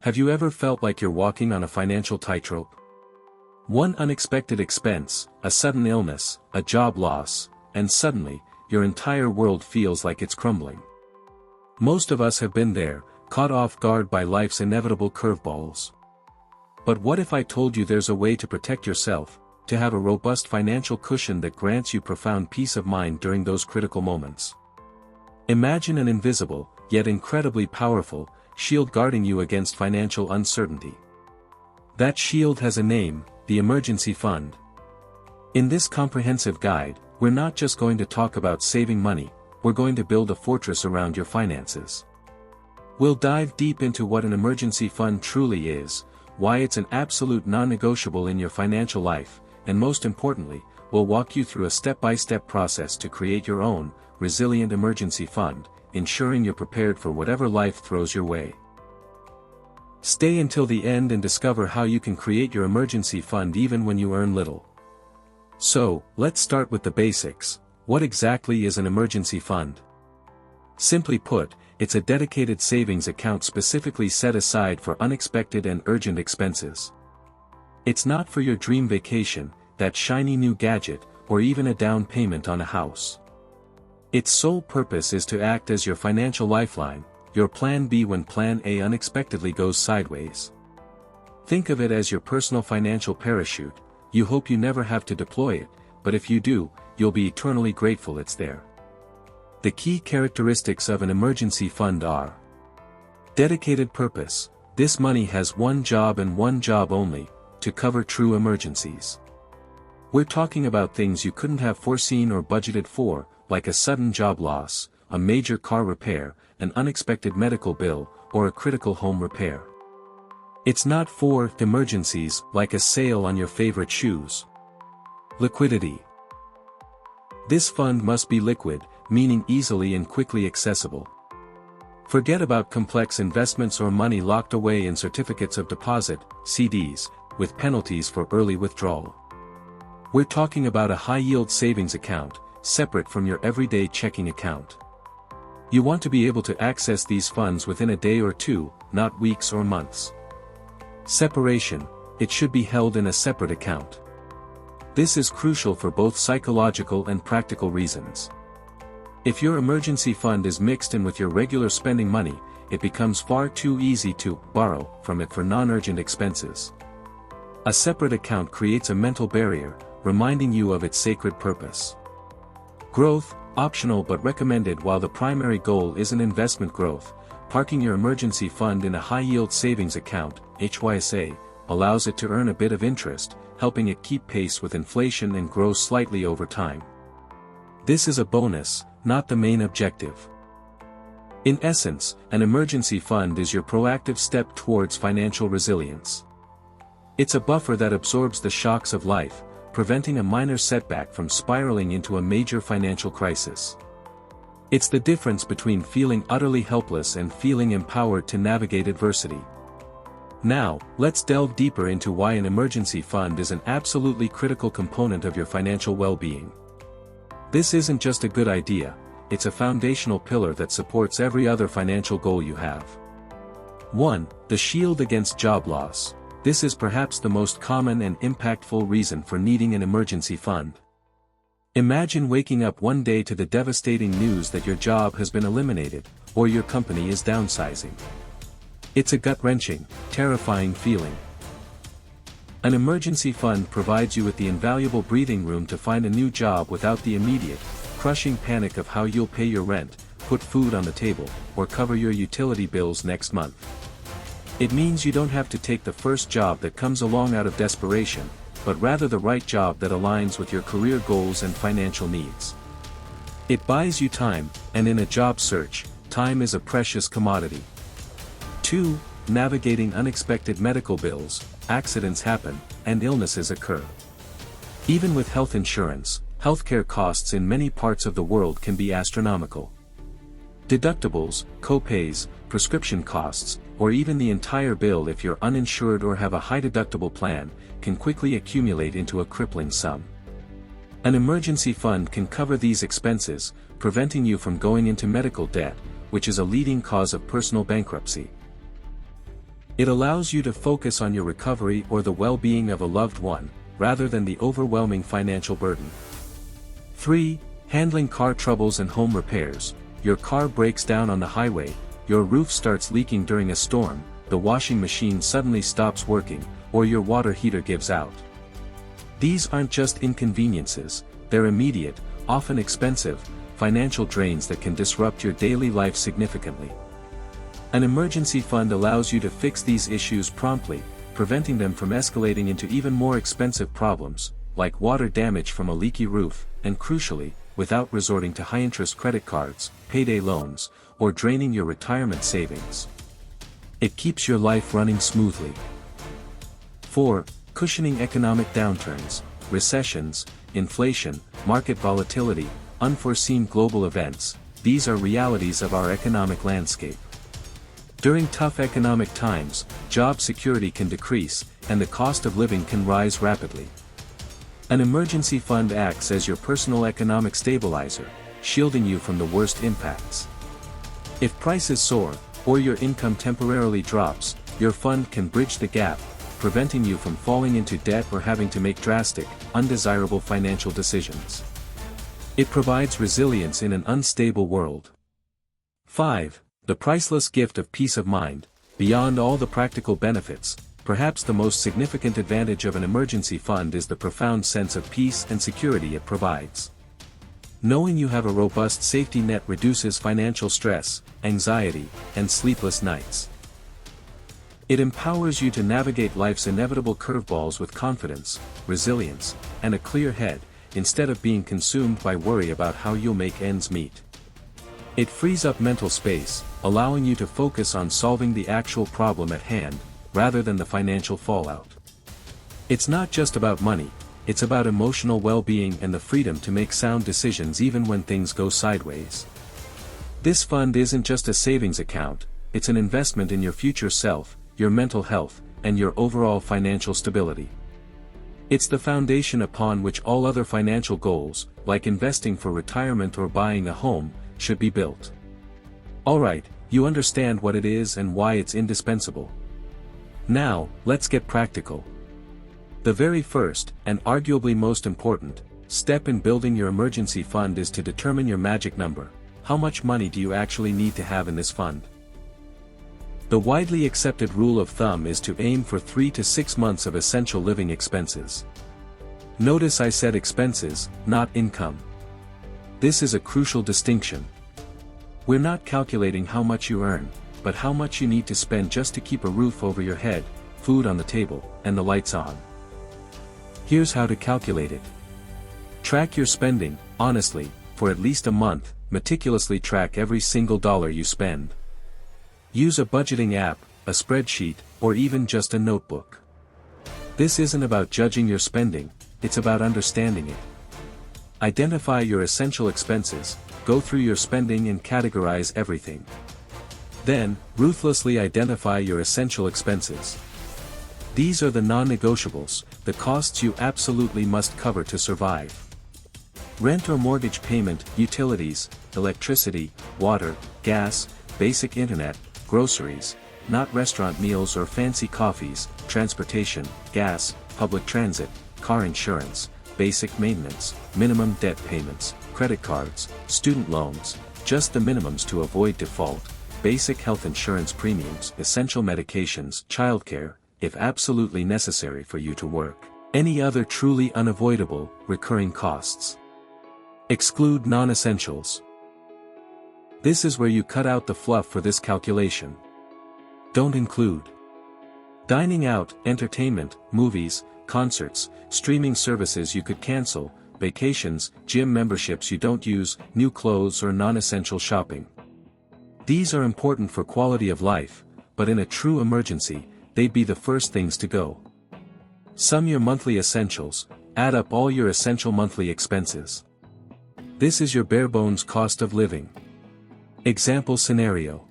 Have you ever felt like you're walking on a financial tightrope? One unexpected expense, a sudden illness, a job loss, and suddenly, your entire world feels like it's crumbling. Most of us have been there, caught off guard by life's inevitable curveballs. But what if I told you there's a way to protect yourself, to have a robust financial cushion that grants you profound peace of mind during those critical moments? Imagine an invisible, yet incredibly powerful, shield guarding you against financial uncertainty. That shield has a name, the emergency fund. In this comprehensive guide, we're not just going to talk about saving money, we're going to build a fortress around your finances. We'll dive deep into what an emergency fund truly is, why it's an absolute non-negotiable in your financial life, and most importantly, we'll walk you through a step-by-step process to create your own, resilient emergency fund, ensuring you're prepared for whatever life throws your way. Stay until the end and discover how you can create your emergency fund even when you earn little. So, let's start with the basics. What exactly is an emergency fund? Simply put, it's a dedicated savings account specifically set aside for unexpected and urgent expenses. It's not for your dream vacation, that shiny new gadget, or even a down payment on a house. Its sole purpose is to act as your financial lifeline, your plan B when plan A unexpectedly goes sideways. Think of it as your personal financial parachute. You hope you never have to deploy it, but if you do, you'll be eternally grateful it's there. The key characteristics of an emergency fund are: dedicated purpose. This money has one job and one job only, to cover true emergencies. We're talking about things you couldn't have foreseen or budgeted for, like a sudden job loss, a major car repair, an unexpected medical bill, or a critical home repair. It's not for emergencies, like a sale on your favorite shoes. Liquidity. This fund must be liquid, meaning easily and quickly accessible. Forget about complex investments or money locked away in certificates of deposit, CDs, with penalties for early withdrawal. We're talking about a high-yield savings account, separate from your everyday checking account. You want to be able to access these funds within a day or two, not weeks or months. Separation. It should be held in a separate account. This is crucial for both psychological and practical reasons. If your emergency fund is mixed in with your regular spending money, it becomes far too easy to borrow from it for non-urgent expenses. A separate account creates a mental barrier, reminding you of its sacred purpose. Growth, optional but recommended. While the primary goal isn't investment growth, parking your emergency fund in a high-yield savings account, HYSA, allows it to earn a bit of interest, helping it keep pace with inflation and grow slightly over time. This is a bonus, not the main objective. In essence, an emergency fund is your proactive step towards financial resilience. It's a buffer that absorbs the shocks of life, preventing a minor setback from spiraling into a major financial crisis. It's the difference between feeling utterly helpless and feeling empowered to navigate adversity. Now, let's delve deeper into why an emergency fund is an absolutely critical component of your financial well-being. This isn't just a good idea, it's a foundational pillar that supports every other financial goal you have. 1. The shield against job loss. This is perhaps the most common and impactful reason for needing an emergency fund. Imagine waking up one day to the devastating news that your job has been eliminated, or your company is downsizing. It's a gut-wrenching, terrifying feeling. An emergency fund provides you with the invaluable breathing room to find a new job without the immediate, crushing panic of how you'll pay your rent, put food on the table, or cover your utility bills next month. It means you don't have to take the first job that comes along out of desperation, but rather the right job that aligns with your career goals and financial needs. It buys you time, and in a job search, time is a precious commodity. 2. Navigating unexpected medical bills. Accidents happen, and illnesses occur. Even with health insurance, healthcare costs in many parts of the world can be astronomical. Deductibles, co-pays, prescription costs, or even the entire bill if you're uninsured or have a high-deductible plan, can quickly accumulate into a crippling sum. An emergency fund can cover these expenses, preventing you from going into medical debt, which is a leading cause of personal bankruptcy. It allows you to focus on your recovery or the well-being of a loved one, rather than the overwhelming financial burden. 3. Handling car troubles and home repairs. Your car breaks down on the highway, your roof starts leaking during a storm, the washing machine suddenly stops working, or your water heater gives out. These aren't just inconveniences, they're immediate, often expensive, financial drains that can disrupt your daily life significantly. An emergency fund allows you to fix these issues promptly, preventing them from escalating into even more expensive problems, like water damage from a leaky roof, and crucially, without resorting to high-interest credit cards, payday loans, or draining your retirement savings. It keeps your life running smoothly. 4. Cushioning economic downturns, recessions, inflation, market volatility, unforeseen global events. These are realities of our economic landscape. During tough economic times, job security can decrease, and the cost of living can rise rapidly. An emergency fund acts as your personal economic stabilizer, shielding you from the worst impacts. If prices soar, or your income temporarily drops, your fund can bridge the gap, preventing you from falling into debt or having to make drastic, undesirable financial decisions. It provides resilience in an unstable world. 5. The priceless gift of peace of mind. Beyond all the practical benefits, perhaps the most significant advantage of an emergency fund is the profound sense of peace and security it provides. Knowing you have a robust safety net reduces financial stress, anxiety, and sleepless nights. It empowers you to navigate life's inevitable curveballs with confidence, resilience, and a clear head, instead of being consumed by worry about how you'll make ends meet. It frees up mental space, allowing you to focus on solving the actual problem at hand, rather than the financial fallout. It's not just about money, it's about emotional well-being and the freedom to make sound decisions even when things go sideways. This fund isn't just a savings account, it's an investment in your future self, your mental health, and your overall financial stability. It's the foundation upon which all other financial goals, like investing for retirement or buying a home, should be built. Alright, you understand what it is and why it's indispensable. Now, let's get practical. The very first, and arguably most important, step in building your emergency fund is to determine your magic number. How much money do you actually need to have in this fund? The widely accepted rule of thumb is to aim for 3 to 6 months of essential living expenses. Notice I said expenses, not income. This is a crucial distinction. We're not calculating how much you earn, but how much you need to spend just to keep a roof over your head, food on the table, and the lights on. Here's how to calculate it. Track your spending, honestly, for at least a month, meticulously track every single dollar you spend. Use a budgeting app, a spreadsheet, or even just a notebook. This isn't about judging your spending, it's about understanding it. Identify your essential expenses, go through your spending and categorize everything. Then, ruthlessly identify your essential expenses. These are the non-negotiables, the costs you absolutely must cover to survive. Rent or mortgage payment, utilities, electricity, water, gas, basic internet, groceries, not restaurant meals or fancy coffees, transportation, gas, public transit, car insurance, basic maintenance, minimum debt payments, credit cards, student loans, just the minimums to avoid default, basic health insurance premiums, essential medications, childcare, if absolutely necessary for you to work, any other truly unavoidable, recurring costs. Exclude non-essentials. This is where you cut out the fluff for this calculation. Don't include dining out, entertainment, movies, concerts, streaming services you could cancel, vacations, gym memberships you don't use, new clothes or non-essential shopping. These are important for quality of life, but in a true emergency, they'd be the first things to go. Sum your monthly essentials, add up all your essential monthly expenses. This is your bare-bones cost of living. Example scenario.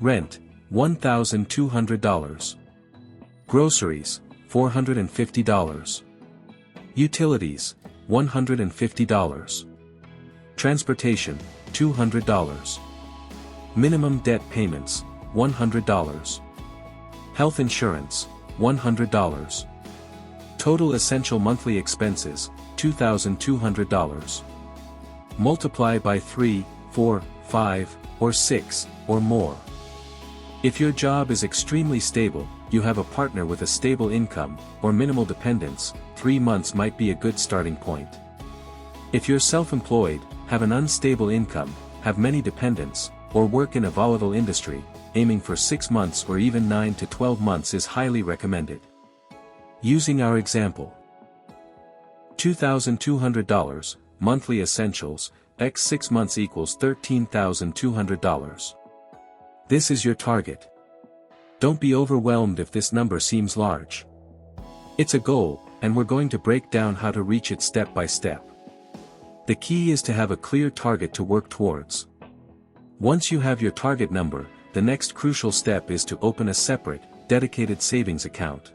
Rent, $1,200. Groceries, $450. Utilities, $150. Transportation, $200. Minimum debt payments, $100. Health insurance, $100. Total essential monthly expenses, $2,200. Multiply by 3, 4, 5, or 6, or more. If your job is extremely stable, you have a partner with a stable income, or minimal dependents, 3 months might be a good starting point. If you're self-employed, have an unstable income, have many dependents, or work in a volatile industry, aiming for 6 months or even 9 to 12 months is highly recommended. Using our example. $2,200, monthly essentials, x 6 months equals $13,200. This is your target. Don't be overwhelmed if this number seems large. It's a goal, and we're going to break down how to reach it step by step. The key is to have a clear target to work towards. Once you have your target number, the next crucial step is to open a separate, dedicated savings account.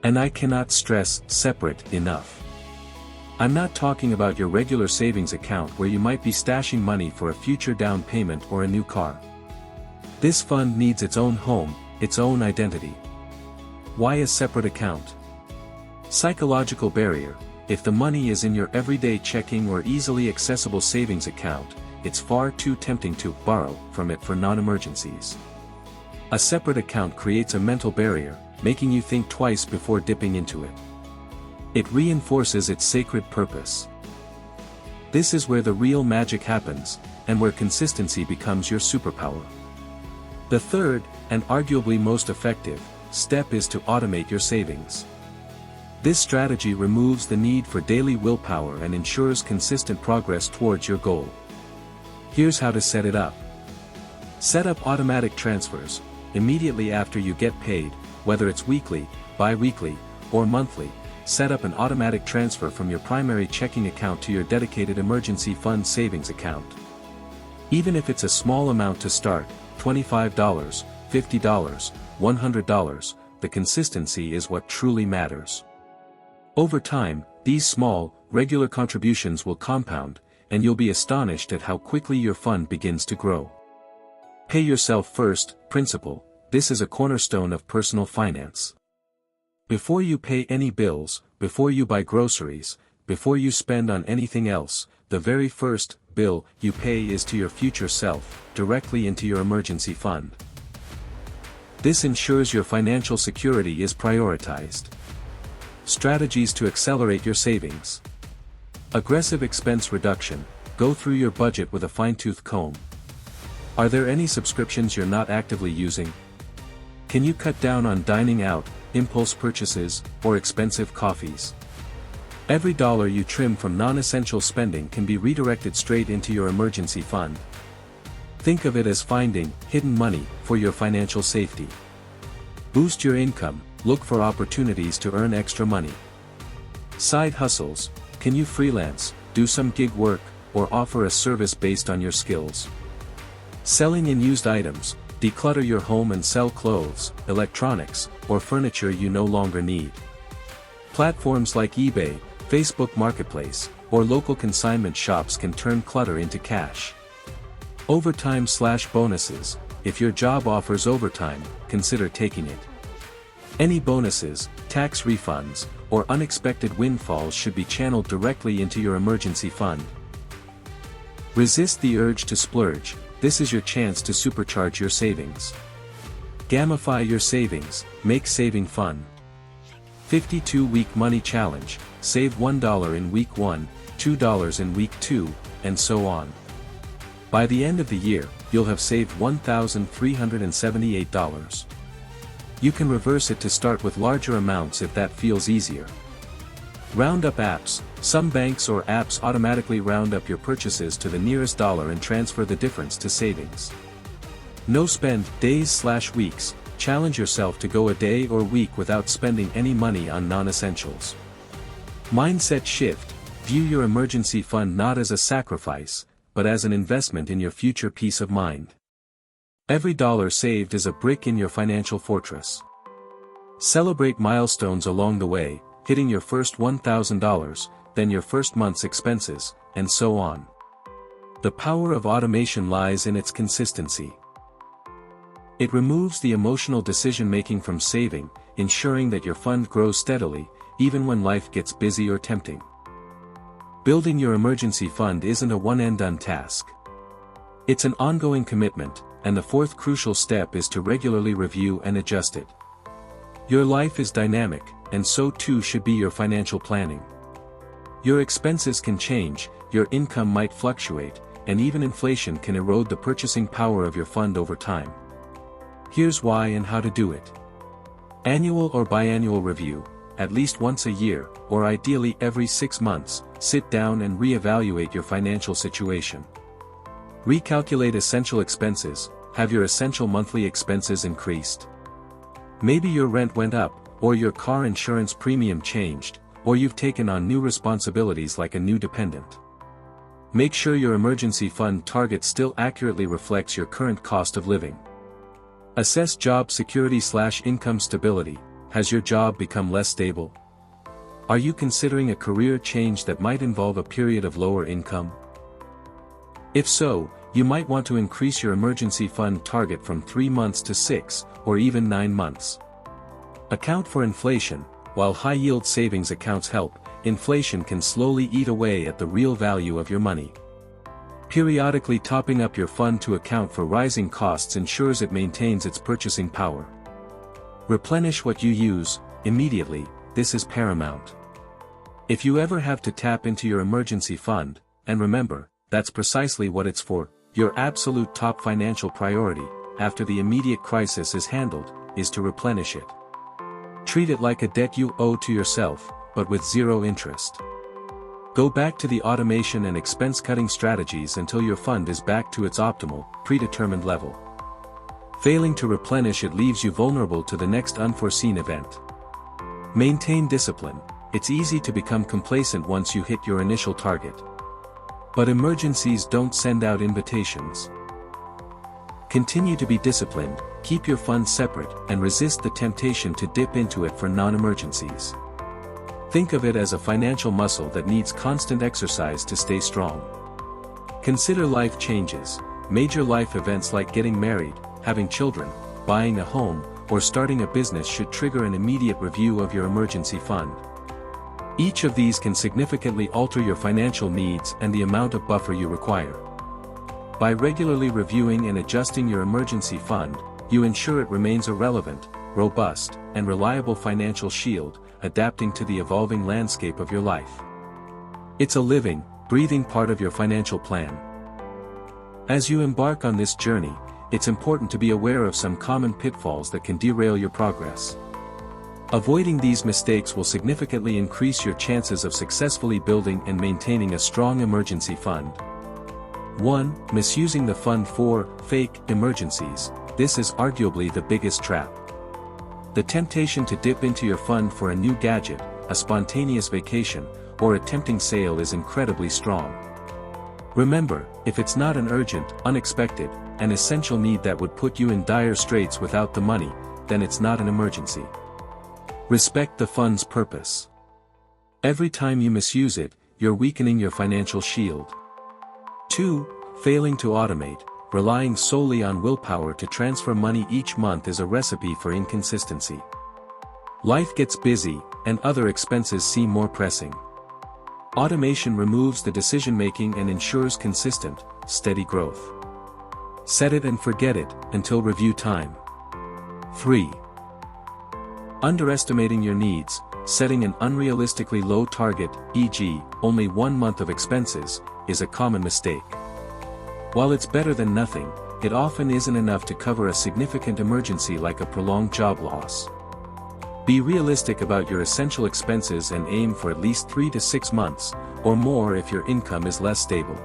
And I cannot stress separate enough. I'm not talking about your regular savings account where you might be stashing money for a future down payment or a new car. This fund needs its own home, its own identity. Why a separate account? Psychological barrier: if the money is in your everyday checking or easily accessible savings account, it's far too tempting to borrow from it for non-emergencies. A separate account creates a mental barrier, making you think twice before dipping into it. It reinforces its sacred purpose. This is where the real magic happens, and where consistency becomes your superpower. The third, and arguably most effective, step is to automate your savings. This strategy removes the need for daily willpower and ensures consistent progress towards your goal. Here's how to set it up. Set up automatic transfers. Immediately after you get paid, whether it's weekly, bi-weekly, or monthly, set up an automatic transfer from your primary checking account to your dedicated emergency fund savings account. Even if it's a small amount to start, $25, $50, $100, the consistency is what truly matters. Over time, these small, regular contributions will compound, and you'll be astonished at how quickly your fund begins to grow. Pay yourself first, principle. This is a cornerstone of personal finance. Before you pay any bills, before you buy groceries, before you spend on anything else, the very first bill you pay is to your future self, directly into your emergency fund. This ensures your financial security is prioritized. Strategies to accelerate your savings. Aggressive expense reduction. Go through your budget with a fine-tooth comb. Are there any subscriptions you're not actively using? Can you cut down on dining out, impulse purchases, or expensive coffees? Every dollar you trim from non-essential spending can be redirected straight into your emergency fund. Think of it as finding hidden money for your financial safety. Boost your income. Look for opportunities to earn extra money. Side hustles. Can you freelance, do some gig work, or offer a service based on your skills? Selling in used items. Declutter your home and sell clothes, electronics, or furniture you no longer need. Platforms like eBay, Facebook Marketplace, or local consignment shops can turn clutter into cash. Overtime/bonuses. If your job offers overtime, consider taking it. Any bonuses, tax refunds, or unexpected windfalls should be channeled directly into your emergency fund. Resist the urge to splurge. This is your chance to supercharge your savings. Gamify your savings, make saving fun. 52-week money challenge. Save $1 in week 1, $2 in week 2, and so on. By the end of the year, you'll have saved $1,378. You can reverse it to start with larger amounts if that feels easier. Roundup apps. Some banks or apps automatically round up your purchases to the nearest dollar and transfer the difference to savings. No spend days/weeks. Challenge yourself to go a day or week without spending any money on non-essentials. Mindset shift. View your emergency fund not as a sacrifice, but as an investment in your future peace of mind. Every dollar saved is a brick in your financial fortress. Celebrate milestones along the way, hitting your first $1,000, then your first month's expenses, and so on. The power of automation lies in its consistency. It removes the emotional decision-making from saving, ensuring that your fund grows steadily, even when life gets busy or tempting. Building your emergency fund isn't a one-and-done task. It's an ongoing commitment, and the fourth crucial step is to regularly review and adjust it. Your life is dynamic, and so too should be your financial planning. Your expenses can change, your income might fluctuate, and even inflation can erode the purchasing power of your fund over time. Here's why and how to do it. Annual or biannual review. At least once a year, or ideally every 6 months, sit down and reevaluate your financial situation. Recalculate essential expenses. Have your essential monthly expenses increased? Maybe your rent went up, or your car insurance premium changed, or you've taken on new responsibilities like a new dependent. Make sure your emergency fund target still accurately reflects your current cost of living. Assess job security/income stability. Has your job become less stable? Are you considering a career change that might involve a period of lower income? If so, you might want to increase your emergency fund target from 3 months to 6, or even 9 months. Account for inflation. While high-yield savings accounts help, inflation can slowly eat away at the real value of your money. Periodically topping up your fund to account for rising costs ensures it maintains its purchasing power. Replenish what you use, immediately. This is paramount. If you ever have to tap into your emergency fund, and remember, that's precisely what it's for, your absolute top financial priority, after the immediate crisis is handled, is to replenish it. Treat it like a debt you owe to yourself, but with zero interest. Go back to the automation and expense-cutting strategies until your fund is back to its optimal, predetermined level. Failing to replenish it leaves you vulnerable to the next unforeseen event. Maintain discipline. It's easy to become complacent once you hit your initial target. But emergencies don't send out invitations. Continue to be disciplined, keep your funds separate, and resist the temptation to dip into it for non-emergencies. Think of it as a financial muscle that needs constant exercise to stay strong. Consider life changes. Major life events like getting married, having children, buying a home, or starting a business should trigger an immediate review of your emergency fund. Each of these can significantly alter your financial needs and the amount of buffer you require. By regularly reviewing and adjusting your emergency fund, you ensure it remains a relevant, robust, and reliable financial shield, adapting to the evolving landscape of your life. It's a living, breathing part of your financial plan. As you embark on this journey, it's important to be aware of some common pitfalls that can derail your progress. Avoiding these mistakes will significantly increase your chances of successfully building and maintaining a strong emergency fund. 1. Misusing the fund for fake emergencies. This is arguably the biggest trap. The temptation to dip into your fund for a new gadget, a spontaneous vacation, or a tempting sale is incredibly strong. Remember, if it's not an urgent, unexpected, and essential need that would put you in dire straits without the money, then it's not an emergency. Respect the fund's purpose. Every time you misuse it, you're weakening your financial shield. 2. Failing to automate. Relying solely on willpower to transfer money each month is a recipe for inconsistency. Life gets busy, and other expenses seem more pressing. Automation removes the decision-making and ensures consistent, steady growth. Set it and forget it, until review time. 3. Underestimating your needs. Setting an unrealistically low target, e.g., only 1 month of expenses, is a common mistake. While it's better than nothing, it often isn't enough to cover a significant emergency like a prolonged job loss. Be realistic about your essential expenses and aim for at least 3 to 6 months, or more if your income is less stable.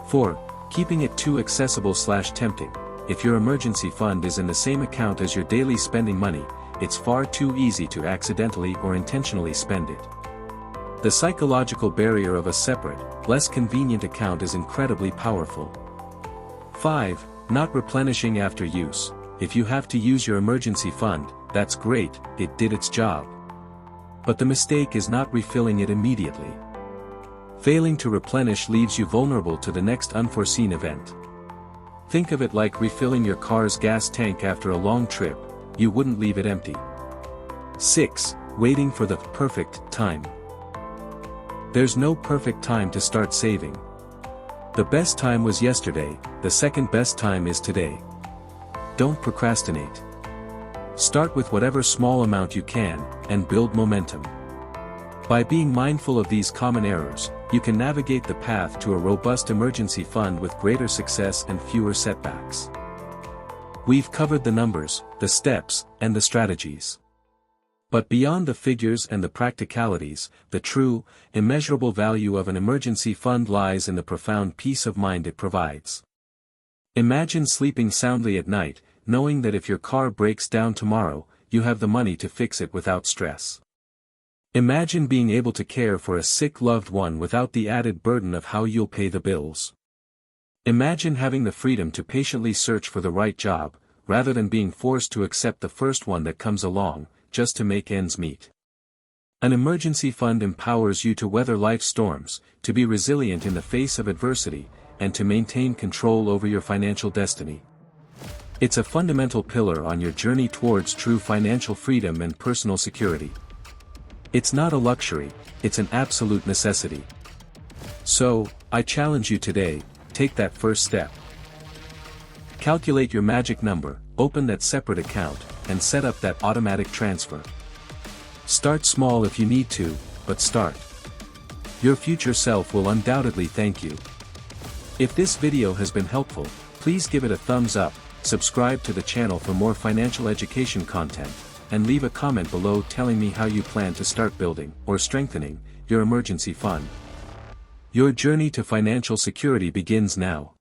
4. Keeping it too accessible/tempting. If your emergency fund is in the same account as your daily spending money, it's far too easy to accidentally or intentionally spend it. The psychological barrier of a separate, less convenient account is incredibly powerful. 5. Not replenishing after use. If you have to use your emergency fund, that's great, it did its job. But the mistake is not refilling it immediately. Failing to replenish leaves you vulnerable to the next unforeseen event. Think of it like refilling your car's gas tank after a long trip, you wouldn't leave it empty. 6. Waiting for the perfect time. There's no perfect time to start saving. The best time was yesterday, the second best time is today. Don't procrastinate. Start with whatever small amount you can, and build momentum. By being mindful of these common errors, you can navigate the path to a robust emergency fund with greater success and fewer setbacks. We've covered the numbers, the steps, and the strategies. But beyond the figures and the practicalities, the true, immeasurable value of an emergency fund lies in the profound peace of mind it provides. Imagine sleeping soundly at night, knowing that if your car breaks down tomorrow, you have the money to fix it without stress. Imagine being able to care for a sick loved one without the added burden of how you'll pay the bills. Imagine having the freedom to patiently search for the right job, rather than being forced to accept the first one that comes along, just to make ends meet. An emergency fund empowers you to weather life's storms, to be resilient in the face of adversity, and to maintain control over your financial destiny. It's a fundamental pillar on your journey towards true financial freedom and personal security. It's not a luxury, it's an absolute necessity. So, I challenge you today, take that first step. Calculate your magic number, open that separate account, and set up that automatic transfer. Start small if you need to, but start. Your future self will undoubtedly thank you. If this video has been helpful, please give it a thumbs up, subscribe to the channel for more financial education content, and leave a comment below telling me how you plan to start building, or strengthening, your emergency fund. Your journey to financial security begins now.